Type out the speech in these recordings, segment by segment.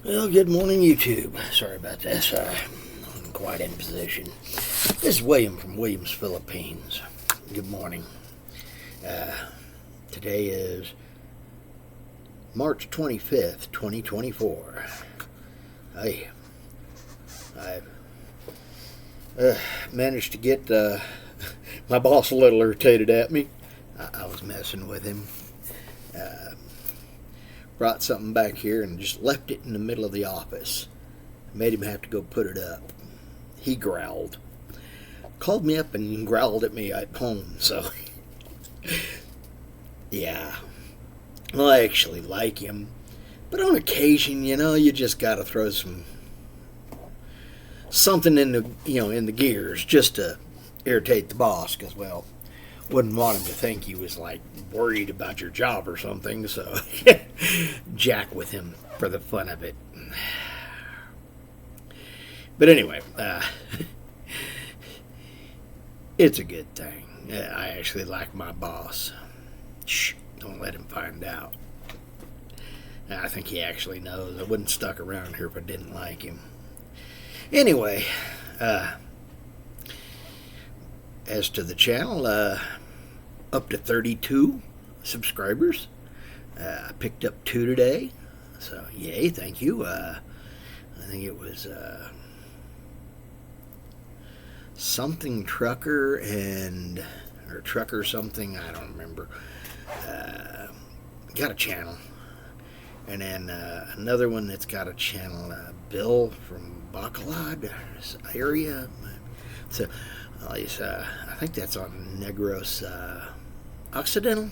Well, good morning, YouTube. Sorry about this. I'm quite in position. This is William from Williams, Philippines. Good morning. Today is March 25th, 2024. I managed to get my boss a little irritated at me. I was messing with him. Brought something back here and just left it in the middle of the office. Made him have to go put it up. He growled. Called me up and growled at me at home, so yeah. Well, I actually like him. But on occasion, you just gotta throw something in the gears just to irritate the boss, because, well, wouldn't want him to think he was like worried about your job or something, so jack with him for the fun of it. But anyway, it's a good thing. I actually like my boss. Shh, don't let him find out. I think he actually knows. I wouldn't stuck around here if I didn't like him. Anyway, as to the channel, up to 32 subscribers. I picked up 2 today, so yay, thank you. I think it was something trucker or trucker something, I don't remember. Got a channel. And then another one that's got a channel, Bill from Bacolod area. So I think that's on Negros Occidental.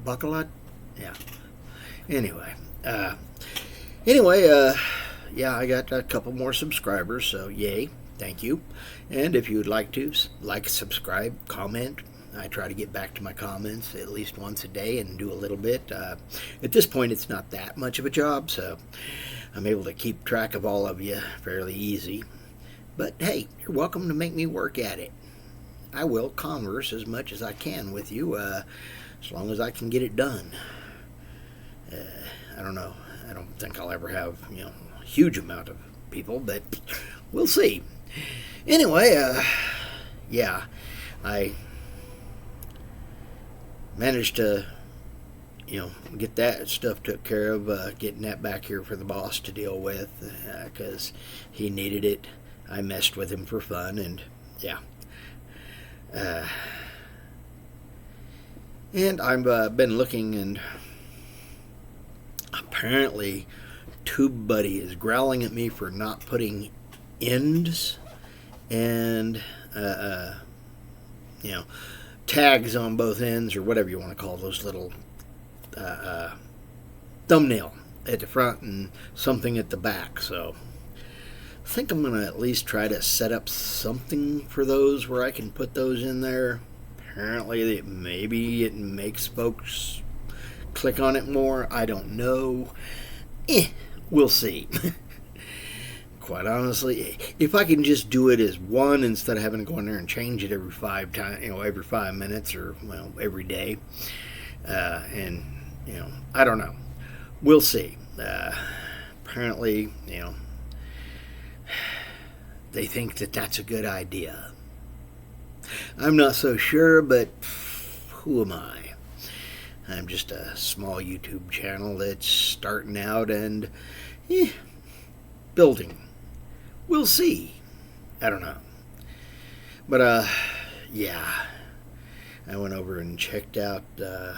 Bacolod? Yeah. Anyway, yeah, I got a couple more subscribers, so yay, thank you. And if you would like to, subscribe, comment. I try to get back to my comments at least once a day and do a little bit. At this point, it's not that much of a job, so I'm able to keep track of all of you fairly easy. But hey, you're welcome to make me work at it. I will converse as much as I can with you, as long as I can get it done. I don't know. I don't think I'll ever have, a huge amount of people, but we'll see. Anyway, yeah, I managed to, get that stuff took care of, getting that back here for the boss to deal with, because he needed it. I messed with him for fun, and yeah. And I've been looking, and apparently TubeBuddy is growling at me for not putting ends and tags on both ends, or whatever you want to call those little thumbnail at the front and something at the back. So I think I'm going to at least try to set up something for those where I can put those in there. Apparently, maybe it makes folks click on it more. I don't know. We'll see. Quite honestly, if I can just do it as one instead of having to go in there and change it every 5 times, every 5 minutes, or every day, and I don't know. We'll see. Apparently, they think that that's a good idea. I'm not so sure, but who am I? I'm just a small YouTube channel that's starting out and building. We'll see. I don't know. But, yeah. I went over and checked out the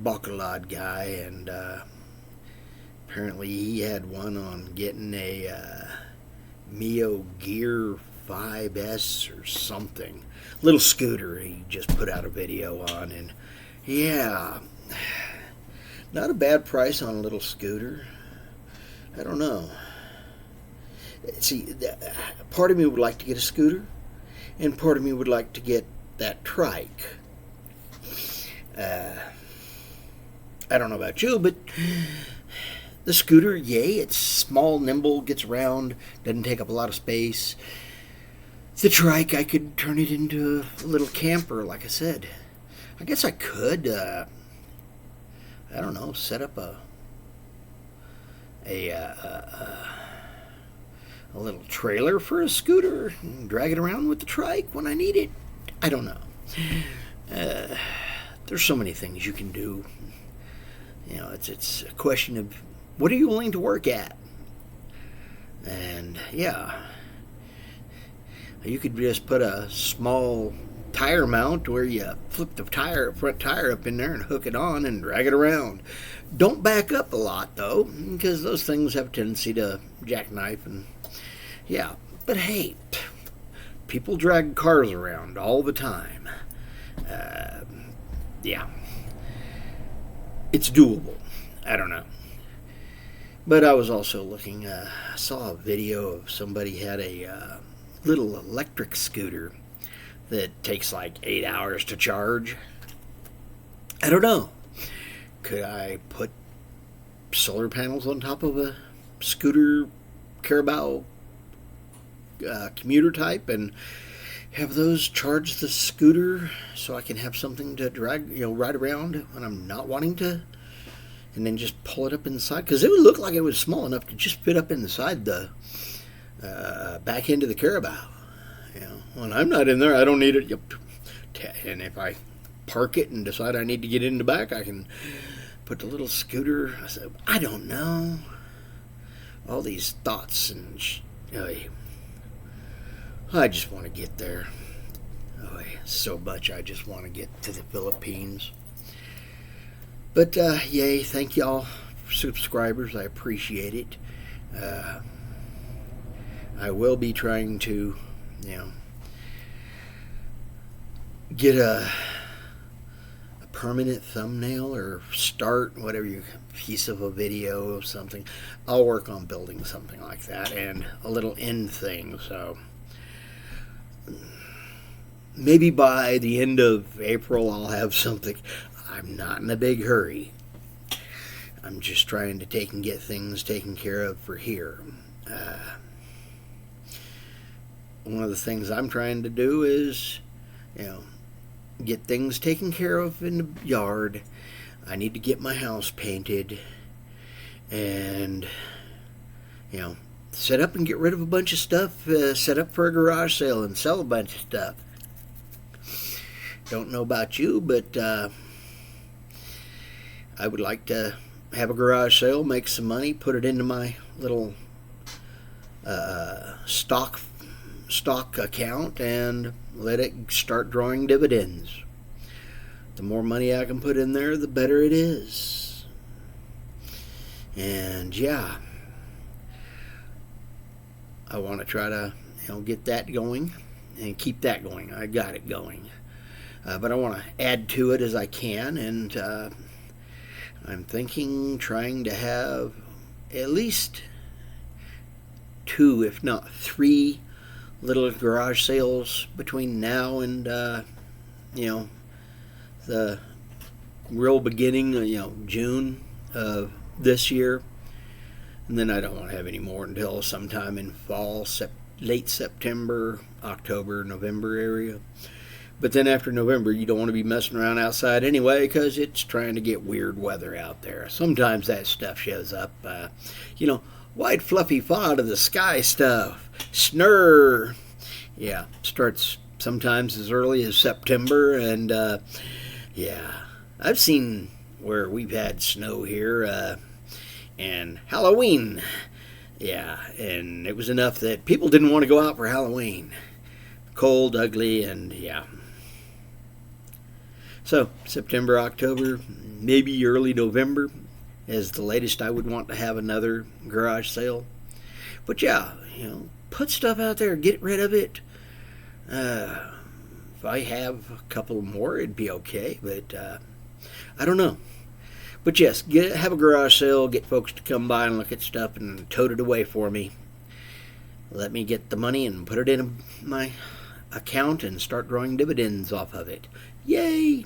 Bacolod guy, and apparently he had one on getting a Mio Gear 5S or something. Little scooter he just put out a video on, and yeah, not a bad price on a little scooter. I don't know. See, part of me would like to get a scooter, and part of me would like to get that trike. I don't know about you, but the scooter, yay, it's small, nimble, gets around, doesn't take up a lot of space. The trike, I could turn it into a little camper, like I said. I guess I could, I don't know, set up a a little trailer for a scooter and drag it around with the trike when I need it. I don't know. There's so many things you can do. It's a question of what are you willing to work at? And yeah, you could just put a small tire mount where you flip the front tire up in there and hook it on and drag it around. Don't back up a lot though, because those things have a tendency to jackknife and yeah. But hey, people drag cars around all the time. Yeah, it's doable. I don't know. But I was also looking, I saw a video of somebody had a little electric scooter that takes like 8 hours to charge. I don't know. Could I put solar panels on top of a scooter Carabao commuter type and have those charge the scooter so I can have something to drag, ride around when I'm not wanting to? And then just pull it up inside, because it would look like it was small enough to just fit up inside the back end of the Carabao. When I'm not in there, I don't need it. And if I park it and decide I need to get in the back, I can put the little scooter. I don't know. All these thoughts and I just want to get there. So much I just want to get to the Philippines. But yay, thank y'all subscribers. I appreciate it. I will be trying to, get a permanent thumbnail or start whatever piece of a video or something. I'll work on building something like that and a little end thing. So maybe by the end of April I'll have something. I'm not in a big hurry. I'm just trying to get things taken care of for here. One of the things I'm trying to do is, get things taken care of in the yard. I need to get my house painted and, set up and get rid of a bunch of stuff, set up for a garage sale and sell a bunch of stuff. Don't know about you, but I would like to have a garage sale, make some money, put it into my little stock account and let it start drawing dividends. The more money I can put in there, the better it is. And yeah, I want to try to get that going and keep that going. I got it going, but I want to add to it as I can, and I'm trying to have at least 2, if not 3, little garage sales between now and the real beginning of June of this year. And then I don't want to have any more until sometime in fall, late September, October, November area. But then after November, you don't want to be messing around outside anyway, because it's trying to get weird weather out there. Sometimes that stuff shows up. White fluffy fall out of the sky stuff. Snur. Yeah, starts sometimes as early as September. And yeah, I've seen where we've had snow here and Halloween. Yeah, and it was enough that people didn't want to go out for Halloween. Cold, ugly, and yeah. So September, October, maybe early November is the latest I would want to have another garage sale. But yeah, put stuff out there, get rid of it. If I have a couple more, it'd be okay, but I don't know. But yes, have a garage sale, get folks to come by and look at stuff and tote it away for me. Let me get the money and put it in my account and start drawing dividends off of it. Yay!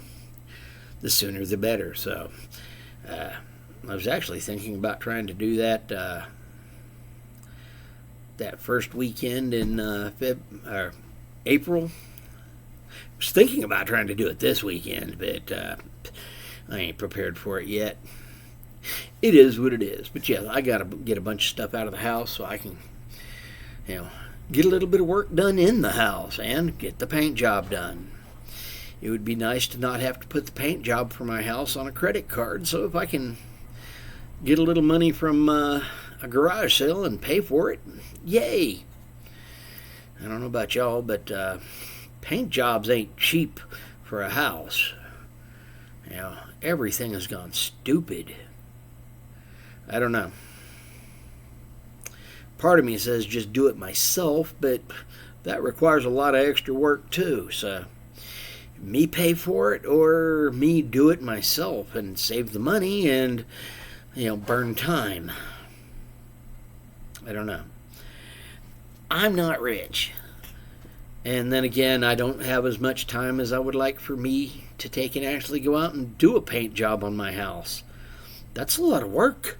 The sooner the better. So I was actually thinking about trying to do that that first weekend in April. I was thinking about trying to do it this weekend, but I ain't prepared for it yet. it is what it is. But yeah, I got to get a bunch of stuff out of the house so I can, get a little bit of work done in the house and get the paint job done. It would be nice to not have to put the paint job for my house on a credit card. So if I can get a little money from a garage sale and pay for it, yay. I don't know about y'all, but paint jobs ain't cheap for a house. Everything has gone stupid. I don't know. Part of me says just do it myself, but that requires a lot of extra work too. So me pay for it or me do it myself and save the money and, burn time. I don't know. I'm not rich. And then again, I don't have as much time as I would like for me to take and actually go out and do a paint job on my house. That's a lot of work.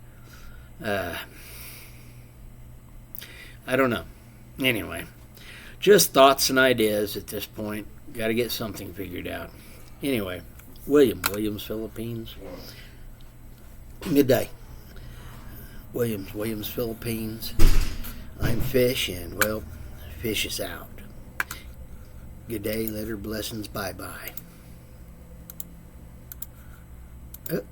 I don't know. Anyway, just thoughts and ideas at this point. Got to get something figured out. Anyway, Williams, Philippines. Good day. Williams, Philippines. I'm Fish, and, well, Fish is out. Good day, later, blessings, bye-bye. Oh.